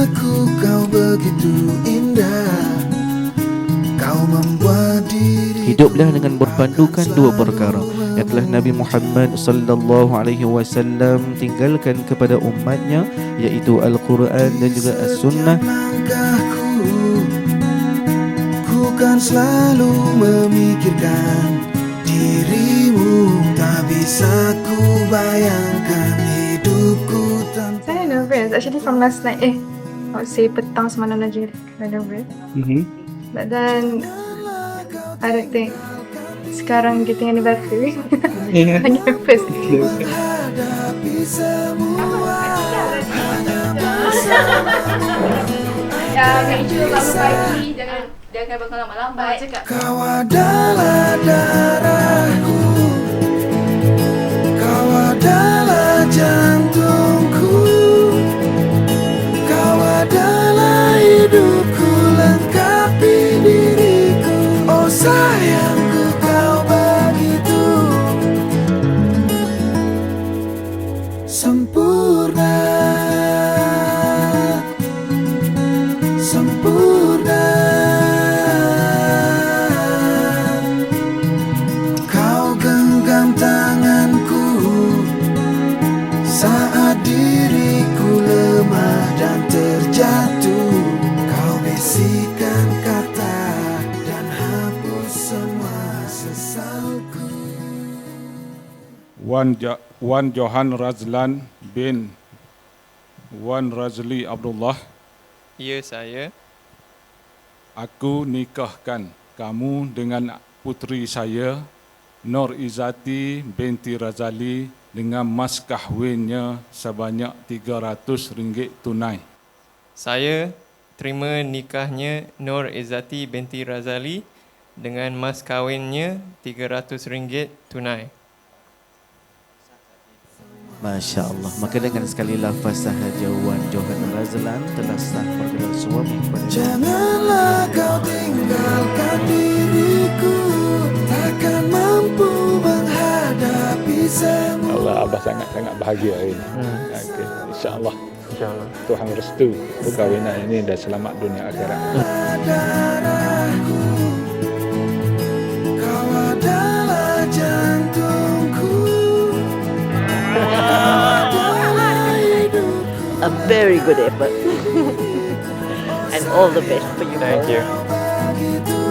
aku, kau begitu indah. Kau membuat diri. Hiduplah dengan berpandukan dua perkara yang telah Nabi Muhammad sallallahu alaihi wasallam tinggalkan kepada umatnya, iaitu Al-Quran dan juga As-Sunnah. Ku kan selalu memikirkan dirimu, tak bisa ku bayangkan hidupku tanpa. Saya nervous actually from last night. I would say petang semalam lagi. I nervous. But then I don't think sekarang getting any better. I'm nervous. Menghadapi semua hanya Ya, make sure bangun pagi, jangan bangun lambat-lambat. kau adalah darahku, kau adalah jantungku, kau adalah hidupku, lengkapi diriku. Oh sayangku, kau begitu sempurna, sempurna. Kau genggam tanganku saat diriku lemah dan terjatuh. Kau bisikan kata dan hapus semua sesalku. Wan Johan Razlan bin Wan Razli Abdullah. Ya, saya. Aku nikahkan kamu dengan puteri saya, Nur Izzati binti Razali, dengan mas kahwinnya sebanyak RM300 tunai. Saya terima nikahnya Nur Izzati binti Razali dengan mas kahwinnya RM300 tunai. Masya Allah. Maka dengan sekali lafaz sahaja Wan Johan Razlan telah sah bergelar suami kepada Janganlah kau tinggalkan diriku, takkan mampu menghadapi semua. Allah, Abah sangat-sangat bahagia hari ini. Okay. InsyaAllah. Tuhan restu perkahwinan ini dan selamat dunia akhirat. Darahku, kau adalah jantungku, kau adalah hidupku. A very good effort. And all the best for you. Thank you. Begitu